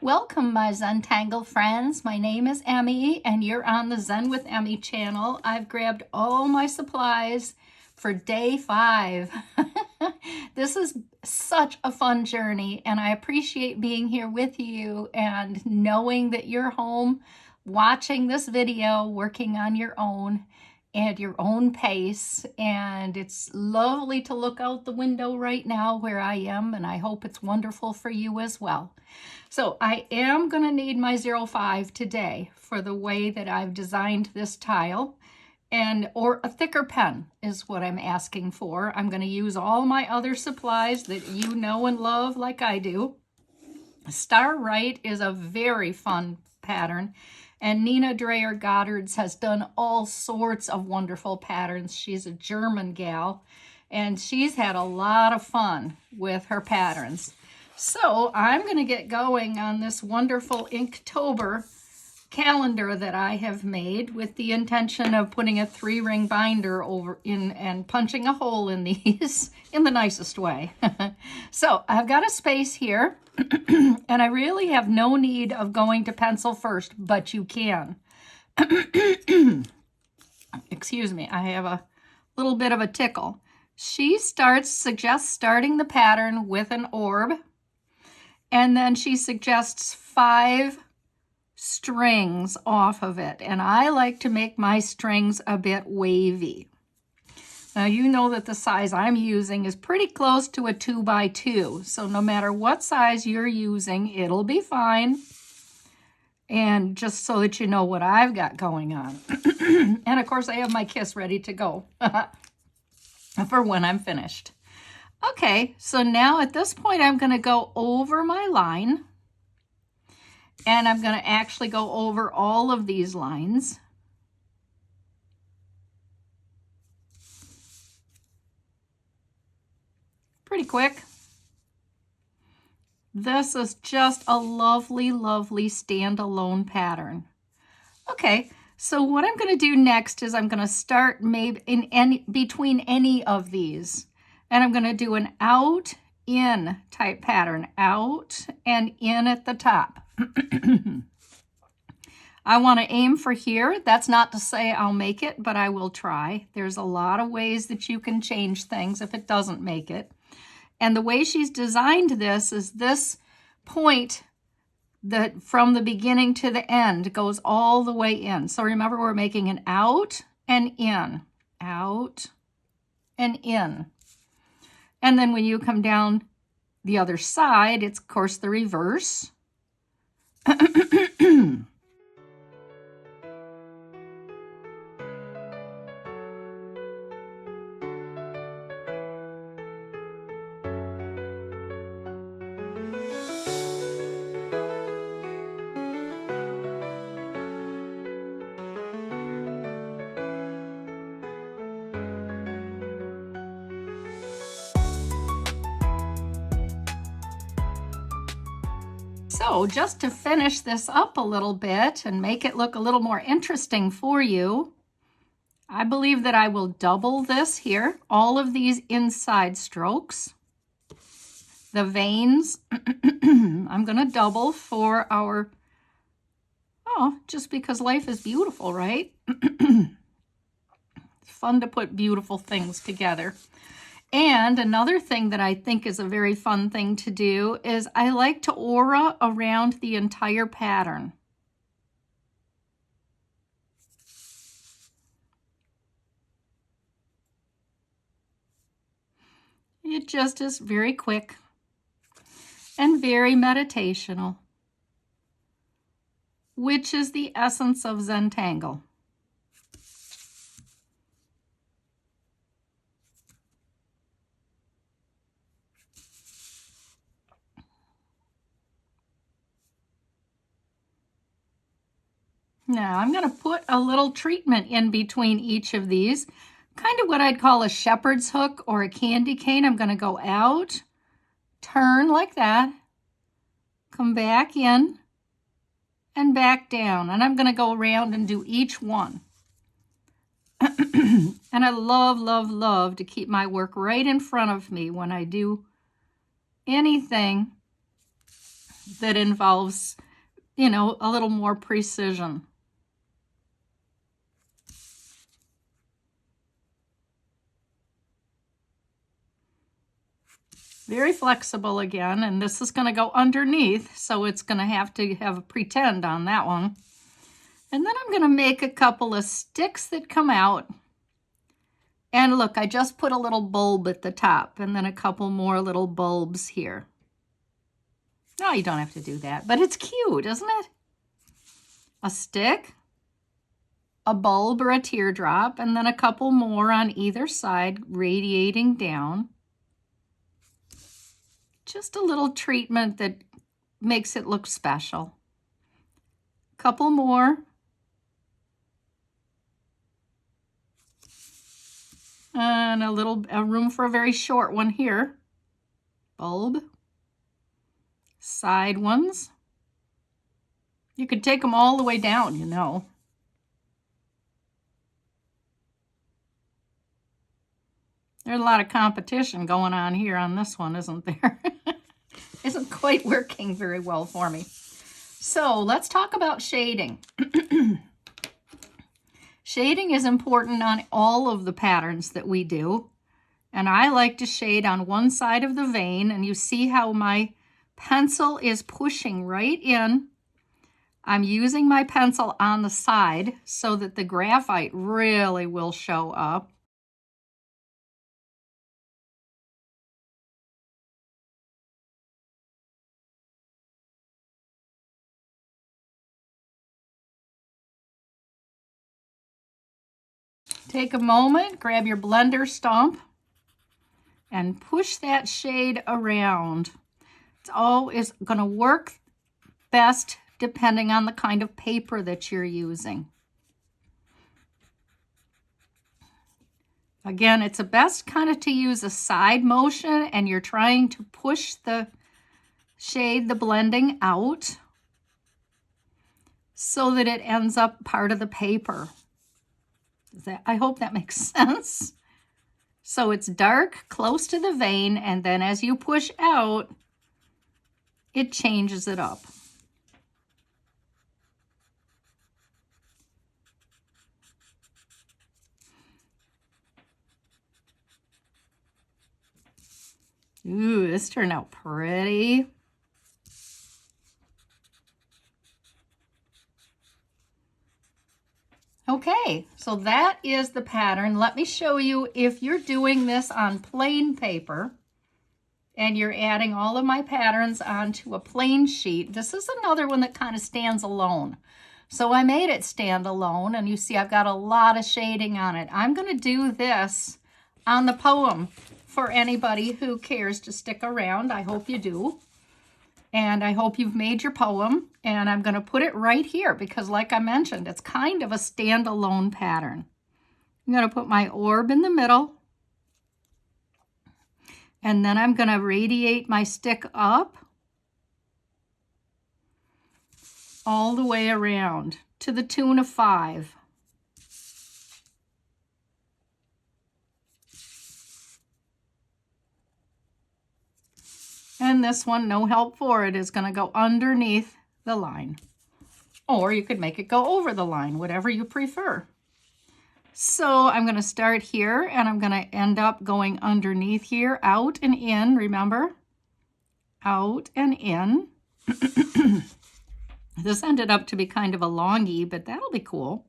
Welcome, my Zentangle friends. My name is Emmy, and you're on the Zen with Emmy channel. I've grabbed all my supplies for day 5. This is such a fun journey, and I appreciate being here with you and knowing that you're home watching this video, working on your own at your own pace. And it's lovely to look out the window right now where I am, and I hope it's wonderful for you as well. So I am going to need my 05 today for the way that I've designed this tile, or a thicker pen is what I'm asking for. I'm going to use all my other supplies that you know and love like I do. StarRite is a very fun pattern, and Nina Dreher-Godderz has done all sorts of wonderful patterns. She's a German gal, and she's had a lot of fun with her patterns. So I'm going to get going on this wonderful Inktober calendar that I have made with the intention of putting a 3-ring binder over in and punching a hole in these in the nicest way. So I've got a space here, and I really have no need of going to pencil first, but you can. Excuse me, I have a little bit of a tickle. She suggests starting the pattern with an orb, and then she suggests 5 strings off of it, and I like to make my strings a bit wavy. Now you know that the size I'm using is pretty close to a 2x2, so no matter what size you're using, it'll be fine. And just so that you know what I've got going on. And of course I have my kiss ready to go for when I'm finished. Okay, so now at this point I'm going to go over my line. And I'm going to actually go over all of these lines. Pretty quick. This is just a lovely, lovely standalone pattern. Okay, so what I'm going to do next is I'm going to start maybe between any of these. And I'm going to do an out, in type pattern. Out and in at the top. I want to aim for here. That's not to say I'll make it, but I will try. There's a lot of ways that you can change things if it doesn't make it. And the way she's designed this is this point that from the beginning to the end goes all the way in. So remember, we're making an out and in, out and in. And then when you come down the other side, it's of course the reverse. So just to finish this up a little bit and make it look a little more interesting for you, I believe that I will double this here, all of these inside strokes. The veins, I'm going to double for our, just because life is beautiful, right? It's fun to put beautiful things together. And another thing that I think is a very fun thing to do is I like to aura around the entire pattern. It just is very quick and very meditational, which is the essence of Zentangle. Now I'm going to put a little treatment in between each of these, kind of what I'd call a shepherd's hook or a candy cane. I'm going to go out, turn like that, come back in, and back down. And I'm going to go around and do each one. And I love, love, love to keep my work right in front of me when I do anything that involves, you know, a little more precision. Very flexible again, and this is going to go underneath, so it's going to have a pretend on that one. And then I'm going to make a couple of sticks that come out. And look, I just put a little bulb at the top and then a couple more little bulbs here. No, you don't have to do that, but it's cute, isn't it? A stick, a bulb or a teardrop, and then a couple more on either side radiating down. Just a little treatment that makes it look special. Couple more. And a room for a very short one here. Bulb. Side ones. You could take them all the way down, you know. There's a lot of competition going on here on this one, isn't there? Isn't quite working very well for me. So let's talk about shading. Shading is important on all of the patterns that we do. And I like to shade on one side of the vein, and you see how my pencil is pushing right in. I'm using my pencil on the side so that the graphite really will show up. Take a moment, grab your blender stump, and push that shade around. It's always going to work best depending on the kind of paper that you're using. Again, it's best kind of to use a side motion, and you're trying to push the shade, the blending out, so that it ends up part of the paper. I hope that makes sense. So it's dark, close to the vein, and then as you push out, it changes it up. Ooh, this turned out pretty. Okay, so that is the pattern. Let me show you if you're doing this on plain paper and you're adding all of my patterns onto a plain sheet. This is another one that kind of stands alone. So I made it stand alone, and you see I've got a lot of shading on it. I'm going to do this on the poem for anybody who cares to stick around. I hope you do. And I hope you've made your poem, and I'm going to put it right here because, like I mentioned, it's kind of a standalone pattern. I'm going to put my orb in the middle, and then I'm going to radiate my stick up all the way around to the tune of 5. And this one, no help for it, is going to go underneath the line. Or you could make it go over the line, whatever you prefer. So I'm going to start here, and I'm going to end up going underneath here, out and in, remember? Out and in. This ended up to be kind of a longie, but that'll be cool.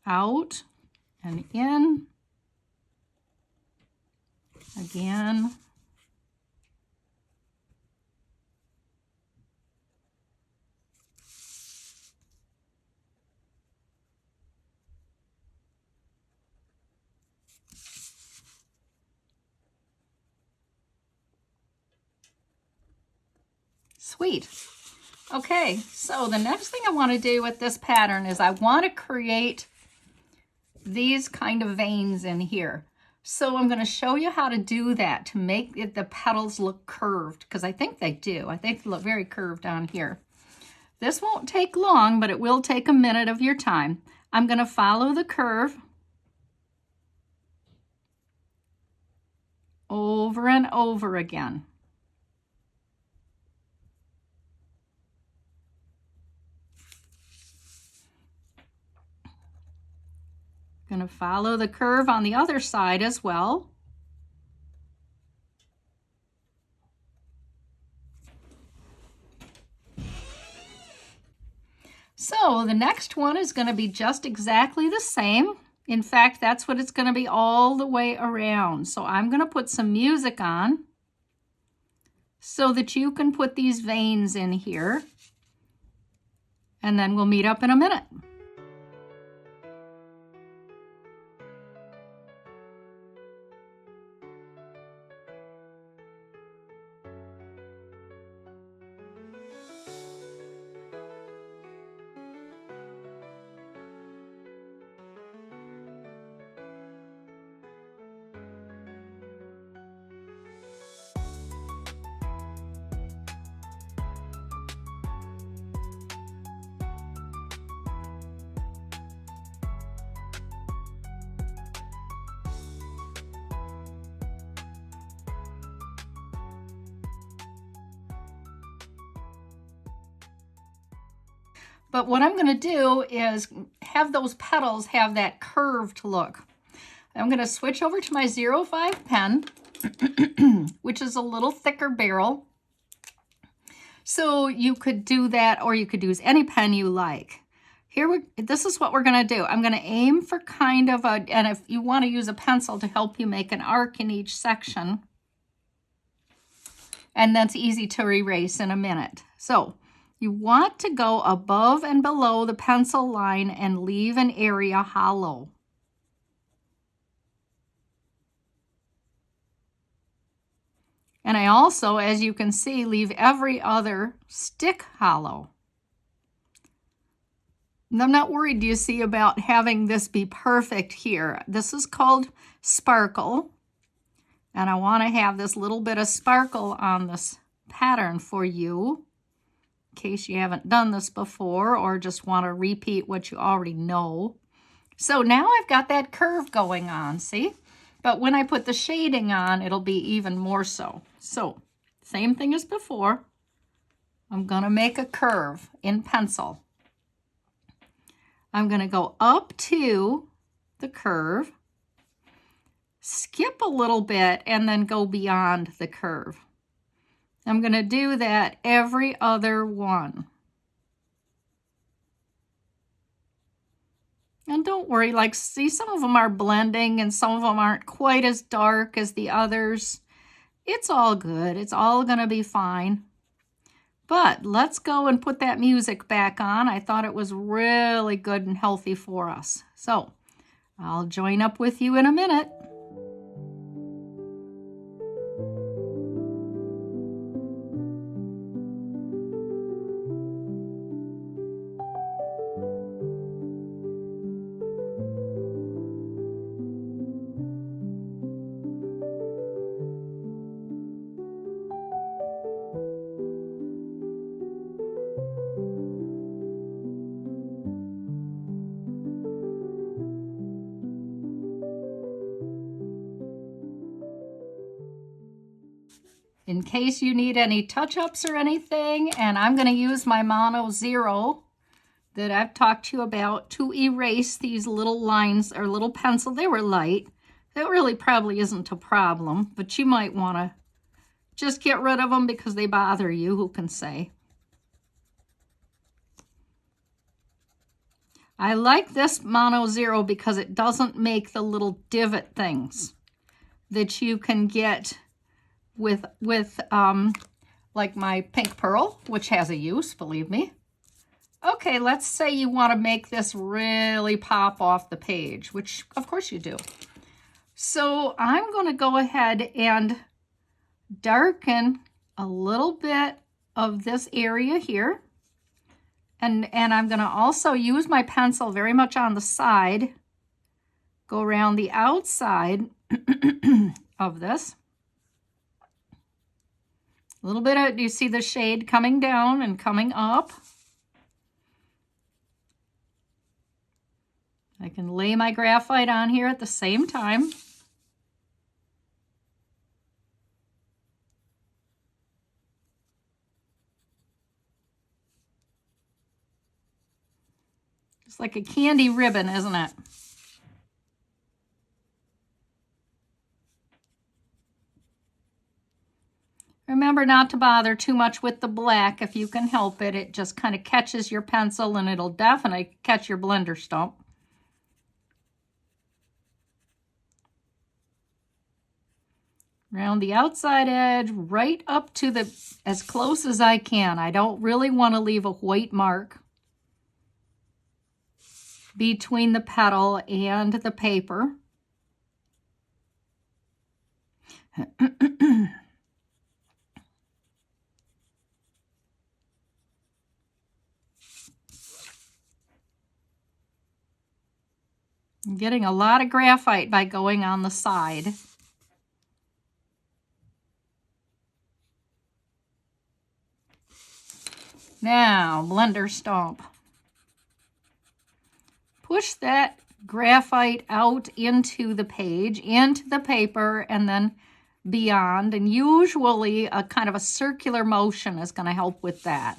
Out and in. Again. Sweet. Okay, so the next thing I want to do with this pattern is I want to create these kind of veins in here. So I'm going to show you how to do that to make the petals look curved, because I think they do. I think they look very curved on here. This won't take long, but it will take a minute of your time. I'm going to follow the curve over and over again. follow the curve on the other side as well. So the next one is going to be just exactly the same. In fact, that's what it's going to be all the way around. So I'm going to put some music on so that you can put these veins in here. And then we'll meet up in a minute. But what I'm going to do is have those petals have that curved look. I'm going to switch over to my 05 pen, which is a little thicker barrel. So you could do that, or you could use any pen you like. This is what we're going to do. I'm going to aim for kind of a, and if you want to use a pencil to help you make an arc in each section, and that's easy to erase in a minute. So you want to go above and below the pencil line and leave an area hollow. And I also, as you can see, leave every other stick hollow. And I'm not worried, you see, about having this be perfect here. This is called sparkle. And I want to have this little bit of sparkle on this pattern for you, in case you haven't done this before or just want to repeat what you already know. So now I've got that curve going on, see? But when I put the shading on, it'll be even more so. So, same thing as before. I'm going to make a curve in pencil. I'm going to go up to the curve, skip a little bit, and then go beyond the curve. I'm going to do that every other one. And don't worry, like, see, some of them are blending and some of them aren't quite as dark as the others. It's all good. It's all going to be fine. But let's go and put that music back on. I thought it was really good and healthy for us. So I'll join up with you in a minute. In case you need any touch-ups or anything, and I'm going to use my Mono 0 that I've talked to you about to erase these little lines or little pencil. They were light. That really probably isn't a problem, but you might want to just get rid of them because they bother you, who can say. I like this Mono 0 because it doesn't make the little divot things that you can get with like my pink pearl, which has a use, believe me. Okay, let's say you want to make this really pop off the page, which of course you do. So I'm going to go ahead and darken a little bit of this area here. And I'm going to also use my pencil very much on the side, go around the outside of this. A little bit of, you see the shade coming down and coming up. I can lay my graphite on here at the same time. It's like a candy ribbon, isn't it? Remember not to bother too much with the black if you can help it. It just kind of catches your pencil, and it'll definitely catch your blender stump. Around the outside edge, right up to the, as close as I can. I don't really want to leave a white mark between the petal and the paper. I'm getting a lot of graphite by going on the side. Now, blender stump. Push that graphite out into the page, into the paper, and then beyond. And usually a kind of a circular motion is going to help with that.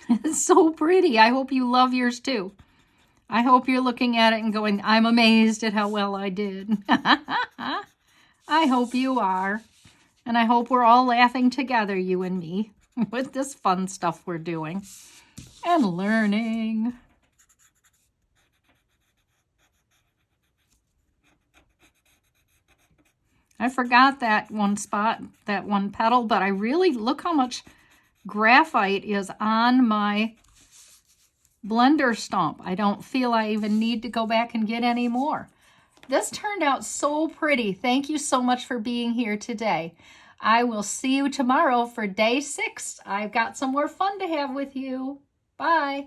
It's so pretty. I hope you love yours too. I hope you're looking at it and going, I'm amazed at how well I did. I hope you are. And I hope we're all laughing together, you and me, with this fun stuff we're doing and learning. I forgot that one spot, that one petal, but I really, look how much graphite is on my blender stump. I don't feel I even need to go back and get any more. This turned out so pretty. Thank you so much for being here today. I will see you tomorrow for day 6. I've got some more fun to have with you. Bye.